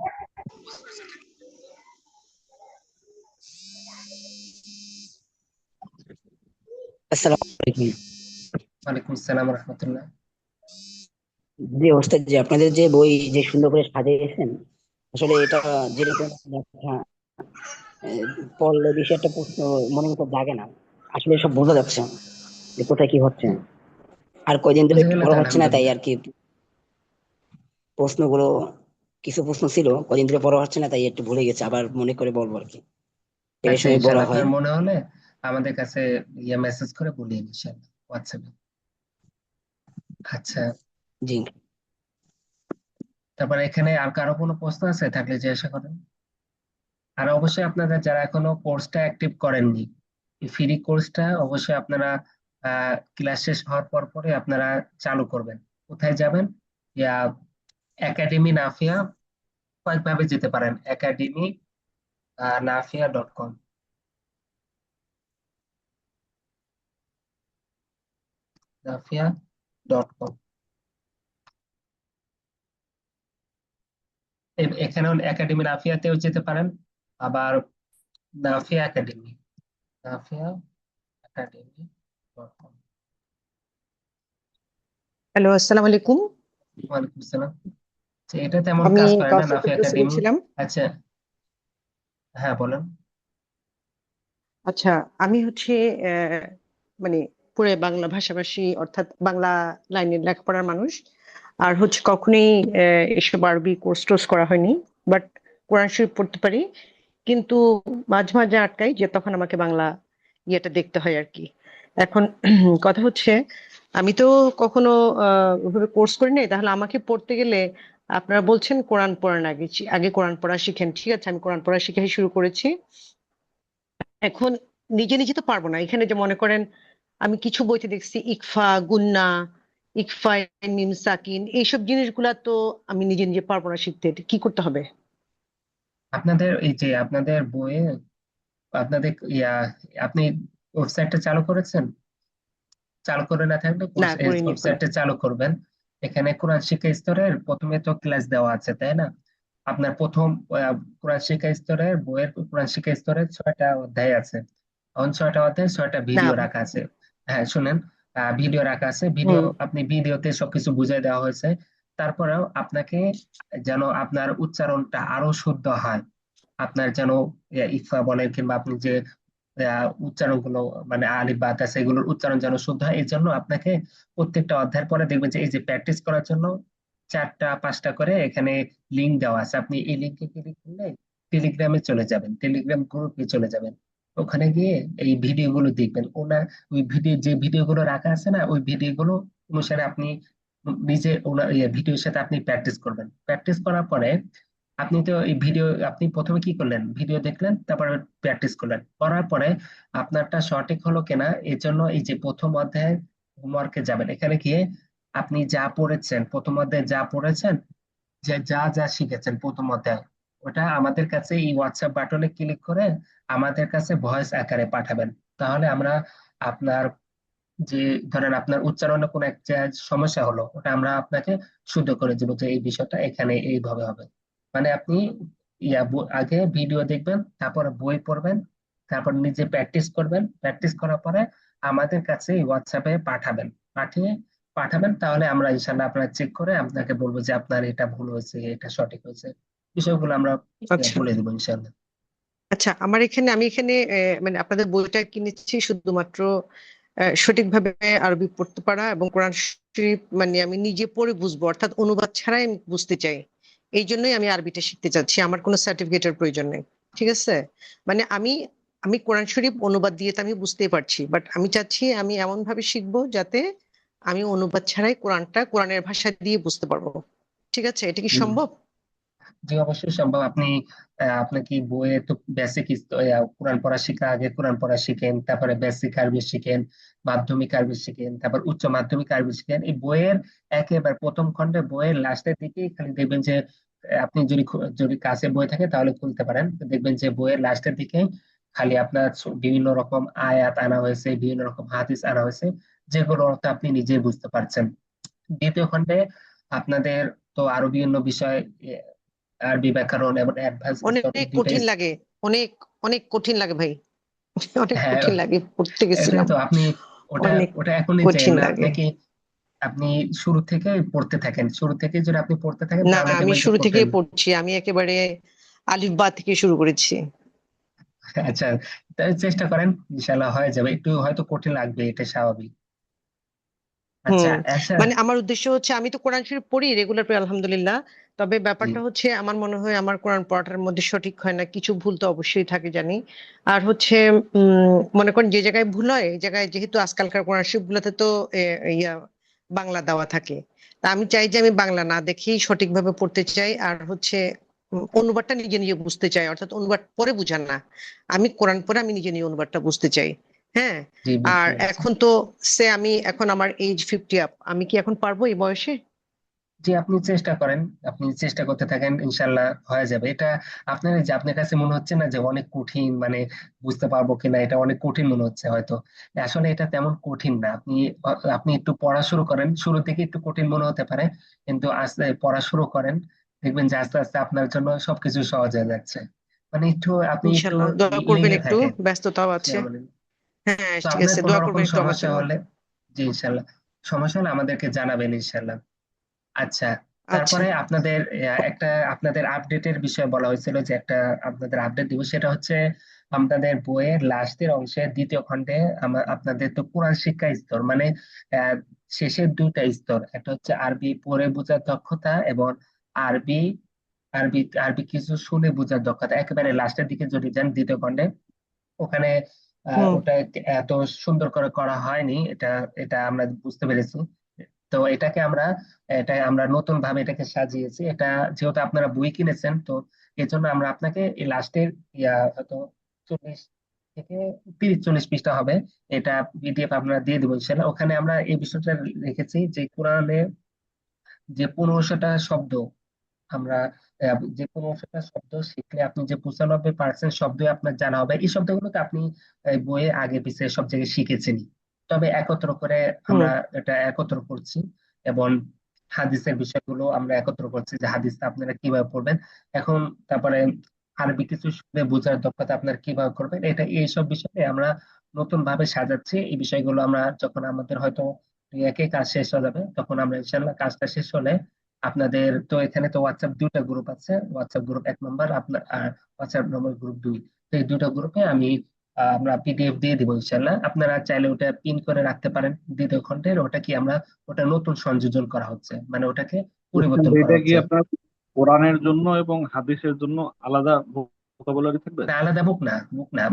আসসালামু আলাইকুম। ওয়ালাইকুম আসসালাম রহমতুল্লাহ। জি ওস্তাদ, জি আপনাদের যে বই যে সুন্দর করে সাজিয়েছেন, আসলে এটা যেরকম ব্যাখ্যা, পড়লে বেশি একটা প্রশ্ন মনের মতো জাগে না। আসলে সব বোঝা যাচ্ছে যে কোথায় কি হচ্ছে। আর কয়দিন ধরে বুঝে একটু গেলে তো পড়া হচ্ছে না, তাই আলহামদুলিল্লাহ। আর কি প্রশ্নগুলো, কিছু প্রশ্ন ছিল কয়দিন ধরে পড়া হচ্ছে না, তাই একটু ভুলে গেছে, আবার মনে করে বলবো আর কি। এই আচ্ছা, সময় বলা ইনশাল্লাহ হয়। আপনার মনে হলে আমাদের কাছে মেসেজ করে বলিয়ে ইনশাল্লাহ হোয়াটসঅ্যাপে। আচ্ছা, জি। তারপরে এখানে আর কারো কোনো প্রশ্ন আছে থাকলে জিজ্ঞাসা করেন। আর অবশ্যই আপনারা যারা এখনো কোর্সটা অ্যাক্টিভ করেননি, এই ফ্রি কোর্সটা অবশ্যই আপনারা ক্লাস শেষ হওয়ার পর পরে আপনারা চালু করবেন। কোথায় যাবেন? ইয়া একাডেমি নাফিয়া, কয়েকভাবে যেতে পারেন, একাডেমি নাফিয়া.com, নাফিয়া.com। এখানেও একাডেমি নাফিয়াতেও যেতে পারেন, আবার নাফিয়া একাডেমি, নাফিয়া একাডেমি.com। হ্যালো, আসসালামু আলাইকুম। ওয়ালাইকুম আসসালাম। আচ্ছা, এটা তেমন আমি কাজ করে না কাউসার নাফিয়া ফেরদৌসী একাডেমি। বলছিলাম। আচ্ছা, হ্যাঁ বলেন। আচ্ছা, আমি হচ্ছে আহ, মানে পুরো বাংলা ভাষাভাষী, অর্থাৎ বাংলা লাইনের লেখাপড়ার মানুষ। আর হচ্ছে কখনোই এসব আরবি কোর্স টোর্স করা হয়নি, বাট কোরআন শরীফ পড়তে পারি। কিন্তু মাঝে মাঝে আটকাই যে তখন আমাকে বাংলা ইয়েটা দেখতে হয় আর কি। এখন কথা হচ্ছে, আমি তো কখনো ওইভাবে কোর্স করি নাই, তাহলে আমাকে পড়তে গেলে আপনারা বলছেন কোরআন পড়ান আগে আগে কোরআন পড়া শিখেন, ঠিক আছে, আমি কোরআন পড়া শিখে শুরু করেছি। এখন নিজে নিজে তো পারবো না, এখানে যে মনে করেন আমি কিছু বইতে দেখছি ইকফা, গুন্না, ইকফা, মিম সাকিন, এইসব জিনিসগুলা তো আমি নিজে নিজে পারবো না শিখতে। এটা কি করতে হবে? আপনাদের এই যে আপনাদের বইয়ে আপনাদের আপনি ওয়েবসাইটটা চালু করেছেন? চালু করে না থাকলে না, করিনি এখনো। ওয়েবসাইটটা চালু করবেন। এখানে কোরআন শিক্ষা স্তরের প্রথমে তো ক্লাস দেওয়া আছে, তাই না? আপনার প্রথম কোরআন শিক্ষা স্তরের বইয়ের কোরআন শিক্ষা স্তরের 6টা অধ্যায় আছে। এখন 6টা অধ্যায় 6টা না। ভিডিও রাখা আছে। হ্যাঁ শুনেন, ভিডিও রাখা আছে। হুম। আপনি ভিডিওতে সবকিছু বুঝিয়ে দেওয়া হয়েছে। তারপরেও আপনাকে যেন আপনার উচ্চারণটা আরো শুদ্ধ হয়, আপনার যেন ইকফা বলেন কিংবা আপনি যে উচ্চারণগুলো মানে আলিফ বা তা সেগুলোর উচ্চারণ যেন শুদ্ধ হয়, এই জন্য আপনাকে প্রত্যেকটা অধ্যায়ের পরে দেখবেন যে এই যে প্র্যাকটিস করার জন্য 4টা 5টা করে এখানে লিঙ্ক দেওয়া আছে। আপনি এই লিঙ্কে ক্লিক করলে টেলিগ্রামে চলে যাবেন, টেলিগ্রাম গ্রুপে চলে যাবেন। ওখানে গিয়ে এই ভিডিওগুলো দেখবেন। ওই যে ভিডিওগুলো রাখা আছে না, ওই ভিডিওগুলো অনুসারে আপনি নিজে ওনার ভিডিওর সাথে আপনি প্র্যাকটিস করবেন। প্র্যাকটিস করার পরে আপনি তো এই ভিডিও, আপনি প্রথমে কি করলেন, ভিডিও দেখলেন, তারপরে প্র্যাকটিস করলেন। করার পরে আপনারটা সঠিক হলো কিনা এই জন্য এই যে প্রথম অধ্যায়ের হোমওয়ার্কে যাবেন। এখানে গিয়ে আপনি যা পড়েছেন, প্রথম অধ্যায়ে যা পড়েছেন, যে যা যা শিখেছেন প্রথম অধ্যায়, ওটা আমাদের কাছে এই হোয়াটসঅ্যাপ বাটনে ক্লিক করে আমাদের কাছে ভয়েস আকারে পাঠাবেন। তাহলে আমরা আপনার যে ধরেন আপনার উচ্চারণে কোনো একটা সমস্যা হলো, ওটা আমরা আপনাকে শুদ্ধ করে দেবো যে এই বিষয়টা এখানে এইভাবে হবে। মানে আপনি আগে ভিডিও দেখবেন, তারপর বই পড়বেন, তারপর নিজে প্র্যাকটিস করবেন। প্র্যাকটিস করার পরে আমাদের কাছে হোয়াটসঅ্যাপে পাঠাবেন। তাহলে আমরা ইনশাল্লাহ আপনার চেক করে আপনাকে বলবো যে আপনার এটা ভুল হয়েছে, এটা সঠিক হয়েছে। বিষয়গুলো আমরা আচ্ছা। বলে দেবো ইনশাল্লাহ। আচ্ছা, আমি এখানে মানে আপনাদের বইটা কিনেছি শুধুমাত্র সঠিকভাবে আরবি পড়তে পারা এবং কোরআন শরীফ মানে আমি নিজে পড়ে বুঝবো, অর্থাৎ অনুবাদ ছাড়াই আমি বুঝতে চাই। এই জন্যই আমি আরবিটা শিখতে চাচ্ছি, আমার কোনো সার্টিফিকেটের প্রয়োজন নেই, ঠিক আছে? মানে আমি আমি কোরআন শরীফ অনুবাদ দিয়ে তো আমি বুঝতেই পারছি, বাট আমি চাচ্ছি আমি এমন ভাবে শিখবো যাতে আমি অনুবাদ ছাড়াই কোরআনের ভাষা দিয়ে বুঝতে পারবো। ঠিক আছে, এটা কি জি, সম্ভব? জি অবশ্যই সম্ভব। আপনি কি বইয়ে তো বেসিক কোরআন পড়া শিখা, আগে কোরআন পড়া শিখেন, তারপরে বেসিক আরবি শিখেন, মাধ্যমিক আরবি শিখেন, তারপর উচ্চ মাধ্যমিক আরবি শিখেন। এই বইয়ের একেবারে প্রথম খণ্ডে বইয়ের লাস্টের দিকে খালি দেখবেন যে আপনি যদি কাছে বই থাকে তাহলে খুলতে পারেন, দেখবেন যে বইয়ের লাস্টের দিকে খালি আপনার বিভিন্ন রকম আয়াত আনা হয়েছে, বিভিন্ন রকম হাদিস আনা হয়েছে, যেগুলো অর্থ আপনি নিজেই বুঝতে পারছেন। দ্বিতীয় খণ্ডে আপনাদের তো আরো বিভিন্ন বিষয়, আরবি ব্যাকরণ এবং অ্যাডভান্স স্তর, এই অনেক দুইটাই। কঠিন লাগে, অনেক অনেক কঠিন লাগে ভাই। অনেক হ্যাঁ, কঠিন লাগে, পড়তে এটাই গেছিলাম। তো আপনি ওটা অনেক ওটা এখনই চাই কঠিন না লাগে। আপনাকে। আপনি শুরু থেকে পড়তে থাকেন, শুরু থেকে যদি আপনি পড়তে থাকেন না, তাহলে আমি দেখবেন যে শুরু কঠিন। থেকেই পড়ছি, আমি একেবারে আলিফ বা থেকে শুরু করেছি। আচ্ছা, তাই চেষ্টা করেন, ইনশাল্লাহ হয়ে যাবে। একটু হয়তো কঠিন লাগবে, এটা স্বাভাবিক। আচ্ছা হুম। আচ্ছা। মানে আমার উদ্দেশ্য হচ্ছে, আমি তো কোরআন শরীফ পড়ি রেগুলার পড়ি আলহামদুলিল্লাহ, তবে জি, ব্যাপারটা হচ্ছে আমার মনে হয় আমার কোরআন পড়াটার মধ্যে সঠিক হয় না, কিছু ভুল তো অবশ্যই থাকে জানি। আর হচ্ছে মনে করেন যে জায়গায় ভুল হয় এই জায়গায়, যেহেতু আজকালকার কোরআন শরীফ গুলোতে তো ইয়া বাংলা দেওয়া থাকে, তা আমি চাই যে আমি বাংলা না দেখেই সঠিকভাবে পড়তে চাই। আর হচ্ছে অনুবাদটা নিজে নিজে বুঝতে চাই, অর্থাৎ অনুবাদ পরে বুঝান না, আমি কোরআন পড়ে আমি নিজে নিজে অনুবাদটা বুঝতে চাই। হ্যাঁ। জি আর বুঝতে পেরেছি। এখন তো আমি এখন আমার এজ 50 আপ, আমি কি এখন পারবো এই বয়সে? জি আপনি চেষ্টা করেন, আপনি চেষ্টা করতে থাকেন, ইনশাল্লাহ হয়ে যাবে এটা। আপনার কাছে মনে হচ্ছে না যে অনেক কঠিন, মানে বুঝতে পারবো কিনা, এটা অনেক কঠিন মনে হচ্ছে হয়তো। আসলে এটা তেমন কঠিন না। আপনি একটু পড়া শুরু করেন, শুরু থেকে একটু কঠিন মনে হতে পারে, কিন্তু আস্তে পড়া শুরু করেন, দেখবেন যে আস্তে আস্তে আপনার জন্য সবকিছু সহজ হয়ে যাচ্ছে। মানে আপনি একটু ইনশাল্লাহ দোয়া করবেন, ইলিমে একটু থাকেন। ব্যস্ততাও জি, আছে। হ্যাঁ, তো ঠিক আপনার আছে, কোনো দোয়া রকম করবেন একটু আমার সমস্যা জন্য। হলে, জি ইনশাল্লাহ, সমস্যা হলে আমাদেরকে জানাবেন ইনশাল্লাহ। আচ্ছা, আচ্ছা। তারপরে আপনাদের আপডেটের বিষয়ে বলা হয়েছিল যে একটা আপনাদের আপডেট দিব, সেটা হচ্ছে আপনাদের বইয়ের লাস্টের অংশে দ্বিতীয় খণ্ডে আপনাদের তো কোরআন শিক্ষা স্তর মানে আহ, শেষের 2টা স্তর, একটা হচ্ছে আরবি পড়ে বোঝার দক্ষতা এবং আরবি আরবি আরবি কিছু শুনে বোঝার দক্ষতা। একেবারে লাস্টের দিকে যদি যান দ্বিতীয় খণ্ডে, ওখানে হুম। ওটা এত সুন্দর করে করা হয়নি, এটা এটা আমরা বুঝতে পেরেছি। তো এটা আমরা নতুন ভাবে এটাকে সাজিয়েছি। এটা যেহেতু আপনারা বই কিনেছেন, তো এই জন্য আমরা আপনাকে এই লাস্টের হয়তো 40 থেকে 30-40 পৃষ্ঠা হবে, এটা পিডিএফ আপনারা দিয়ে দেবো ইনশাল্লাহ। ওখানে আমরা এই বিষয়টা রেখেছি যে কোরআনে যে 1500টা শব্দ আমরা যে 1500টা শব্দ শিখলে আপনি যে 95% শব্দই আপনার জানা হবে, এই শব্দগুলোকে আপনি এই বইয়ে আগে পিছিয়ে সব জায়গায় শিখেছেনই। তবে একত্র করে হুম। আমরা এটা একত্র করছি, এবং হাদিসের বিষয়গুলো আমরা একত্র করছি যে হাদিসটা আপনারা কিভাবে পড়বেন। এখন তারপরে আরবি কিছু শুনে বোঝার দক্ষতা আপনারা কিভাবে করবেন, এটা এইসব বিষয়ে আমরা নতুন ভাবে সাজাচ্ছি। এই বিষয়গুলো আমরা যখন আমাদের হয়তো 2-1 কাজ শেষ হয়ে যাবে, তখন আমরা ইনশাল্লাহ কাজটা শেষ হলে আপনাদের তো এখানে তো হোয়াটসঅ্যাপ দুটো গ্রুপ আছে, হোয়াটসঅ্যাপ গ্রুপ 1 নম্বর আপনার, আর হোয়াটসঅ্যাপ নম্বর গ্রুপ 2। তো এই দুটো গ্রুপে আমরা পিডিএফ দিয়ে দিব ইনশাল্লাহ। আপনারা চাইলে ওটা পিন করে রাখতে পারেন। দ্বিতীয় খণ্ডের ওটা কি আমরা ওটা নতুন সংযোজন করা হচ্ছে, মানে ওটাকে পরিবর্তন করা এটা কি হচ্ছে। আপনার কোরআনের জন্য এবং হাদিসের জন্য আলাদা ভোকাবুলারি থাকবে? না, আলাদা বুক না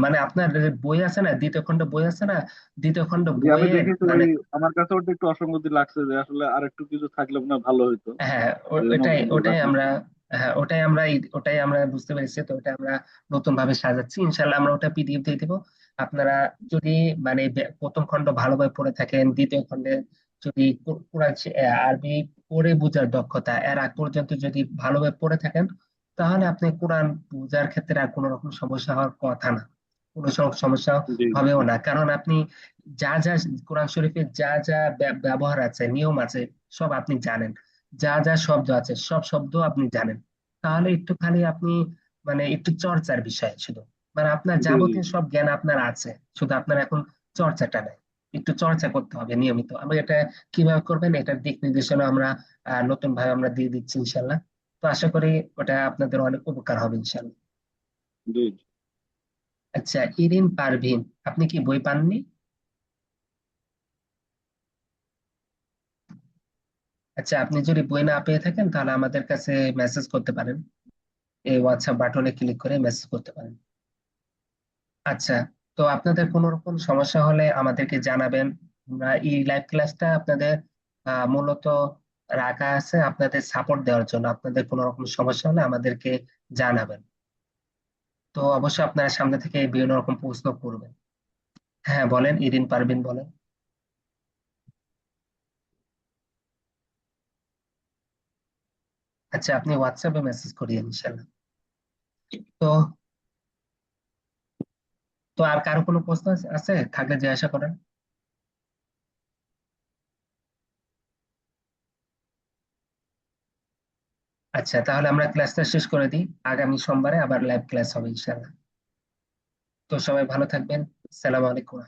মানে আপনার যে বই আছে না, দ্বিতীয় খণ্ড বই আছে না, দ্বিতীয় খণ্ড যে আমি বইয়ে দেখেছি মানে ওই, আমার কাছে ওটা একটু অসঙ্গতি লাগছে যে আসলে আর একটু কিছু থাকলে মনে হয় ভালো হতো। হ্যাঁ, এই জন্য ওটাই ওটাই রাখলাম। আমরা, হ্যাঁ ওটাই আমরা বুঝতে পেরেছি। তো ওটা আমরা নতুন ভাবে সাজাচ্ছি ইনশাল্লাহ। আমরা ওটা পিডিএফ দিয়ে দিব। আপনারা যদি মানে প্রথম খণ্ড ভালোভাবে পড়ে থাকেন, দ্বিতীয় খণ্ডে যদি কোরআন আরবি পড়ে বোঝার দক্ষতা এর আগ পর্যন্ত যদি ভালোভাবে পড়ে থাকেন, তাহলে আপনি কোরআন বোঝার ক্ষেত্রে আর কোনো রকম সমস্যা হওয়ার কথা না, কোনো সমস্যা জি। হবেও না। কারণ আপনি যা যা কোরআন শরীফে যা যা ব্যবহার আছে, নিয়ম আছে, সব আপনি জানেন। যা যা শব্দ আছে সব শব্দ আপনি জানেন। তাহলে একটু খালি আপনি মানে একটু চর্চার বিষয় শুধু, মানে আপনার জি। যাবতীয় সব জ্ঞান আপনার আছে, শুধু আপনার এখন চর্চাটা নেই। একটু চর্চা করতে হবে নিয়মিত। আমরা এটা কিভাবে করবেন এটার দিক নির্দেশনা আমরা নতুন ভাবে আমরা দিয়ে দিচ্ছি ইনশাল্লাহ। তো আশা করি ওটা আপনাদের অনেক উপকার হবে ইনশাল্লাহ। জি। আচ্ছা, ইরিন পারভিন, আপনি কি বই পাননি? আচ্ছা, আপনি যদি বই না পেয়ে থাকেন তাহলে আমাদের কাছে মেসেজ করতে পারেন, এই হোয়াটসঅ্যাপ বাটনে ক্লিক করে মেসেজ করতে পারেন। আচ্ছা, তো আপনাদের কোনো রকম সমস্যা হলে আমাদেরকে জানাবেন। আমরা এই লাইভ ক্লাসটা আপনাদের মূলত রাখা আছে আপনাদের সাপোর্ট দেওয়ার জন্য। আপনাদের কোনো রকম সমস্যা হলে আমাদেরকে জানাবেন। তো অবশ্যই আপনারা সামনে থেকে বিভিন্ন রকম প্রশ্ন করবেন। হ্যাঁ বলেন, ইরিন পারভিন বলেন। আচ্ছা, আপনি হোয়াটসঅ্যাপে মেসেজ করিয়েন ইনশাল্লাহ। তো তো আর কারো কোনো প্রশ্ন আছে থাকলে জিজ্ঞাসা করেন। আচ্ছা, তাহলে আমরা ক্লাসটা শেষ করে দিই। আগামী সোমবারে আবার লাইভ ক্লাস হবে ইনশাল্লাহ। তো সবাই ভালো থাকবেন। আসসালামু আলাইকুম।